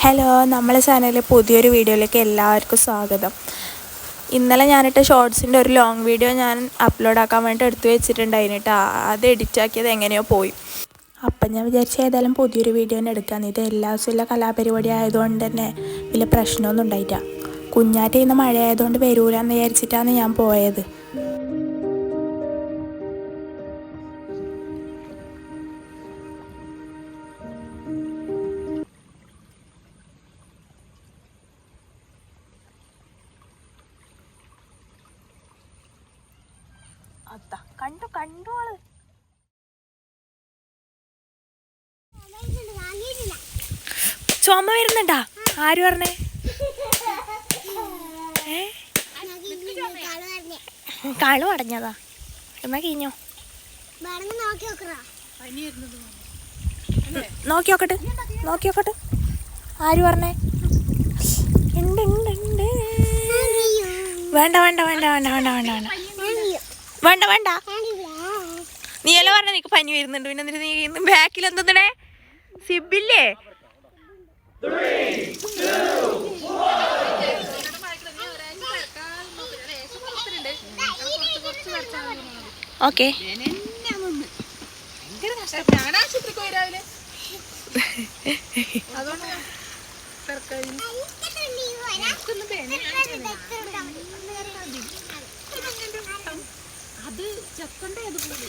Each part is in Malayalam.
ഹലോ, നമ്മളെ ചാനലിലെ പുതിയൊരു വീഡിയോയിലേക്ക് എല്ലാവർക്കും സ്വാഗതം. ഇന്നലെ ഞാനിട്ട് ഷോർട്സിൻ്റെ ഒരു ലോങ് വീഡിയോ ഞാൻ അപ്ലോഡ് ആക്കാൻ വേണ്ടി എടുത്തു വെച്ചിട്ടുണ്ടായിരുന്നു കേട്ടോ. അത് എഡിറ്റാക്കിയത് എങ്ങനെയോ പോയി. അപ്പം ഞാൻ വിചാരിച്ച ഏതായാലും പുതിയൊരു വീഡിയോ തന്നെ എടുക്കാമെന്ന്. ഇത് എല്ലാ ദിവസമുള്ള കലാപരിപാടി ആയതുകൊണ്ട് തന്നെ വലിയ പ്രശ്നമൊന്നും ഉണ്ടായില്ല. കുഞ്ഞാറ്റ ഇന്ന് മഴ ആയതുകൊണ്ട് വരൂലെന്ന് വിചാരിച്ചിട്ടാണ് ഞാൻ പോയത്. അതാ കണ്ടു കണ്ടോള്. ചുമ വരുന്നുണ്ടാ? ആര് പറഞ്ഞേ? കളു അടഞ്ഞതാ. എന്നാ കഴിഞ്ഞോ? നോക്കി നോക്കട്ടെ, നോക്കി നോക്കട്ടെ. ആര് പറഞ്ഞേ? ഉണ്ട് ഉണ്ട് ഉണ്ട്. വേണ്ട വേണ്ട വേണ്ട വേണ്ട വേണ്ട വേണ്ട വേണ്ട വേണ്ട വേണ്ട. നീ എല്ലാം പറഞ്ഞ നിനക്ക് പനി വരുന്നുണ്ട്. പിന്നെ എന്നിട്ട് നീ ബാക്കിൽ എന്തെന്നേ സിബില്ലേ? ഓക്കെ. അത് ചെക്കണ്ട അതുപോലെ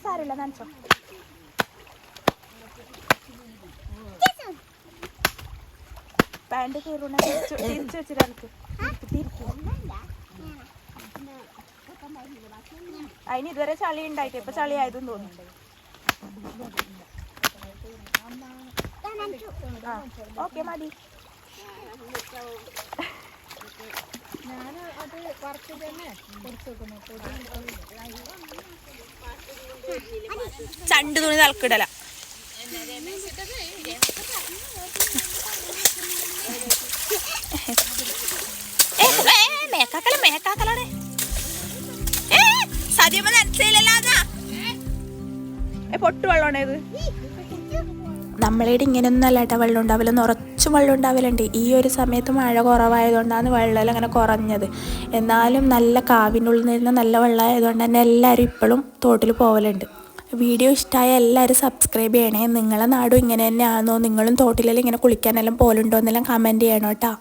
സാരമില്ല, നനച്ചോ. പാൻറ് കീറുന്ന തിരിച്ചു വെച്ചിട്ട് അതിന് ഇതുവരെ ചളി ഉണ്ടായിട്ട് ഇപ്പൊ ചളി ആയതെന്ന് തോന്നുന്നുണ്ട്. ഓക്കെ മതി. ചണ്ട് തുണി തലക്കിടല. മേക്കാക്കല മേക്കാക്കലാണ്. സദ്യമ നനച്ചയിലല്ലാതാ പൊട്ടു വെള്ളമാണേത്. നമ്മളിവിടെ ഇങ്ങനെയൊന്നും അല്ല കേട്ടോ വെള്ളം ഉണ്ടാവില്ല, നിറച്ച് വെള്ളം ഉണ്ടാവലുണ്ട്. ഈ ഒരു സമയത്ത് മഴ കുറവായതുകൊണ്ടാണ് വെള്ളം അങ്ങനെ കുറഞ്ഞത്. എന്നാലും നല്ല കാവിനുള്ളിൽ നിന്ന് നല്ല വെള്ളമായതുകൊണ്ട് തന്നെ എല്ലാവരും ഇപ്പോഴും തോട്ടിൽ പോവലുണ്ട്. വീഡിയോ ഇഷ്ടമായ എല്ലാവരും സബ്സ്ക്രൈബ് ചെയ്യണേ. നിങ്ങളെ നാടും ഇങ്ങനെ തന്നെയാണോ? നിങ്ങളും തോട്ടിലെല്ലാം ഇങ്ങനെ കുളിക്കാനെല്ലാം പോലുണ്ടോ എന്നെല്ലാം കമൻറ്റ് ചെയ്യണം കേട്ടോ.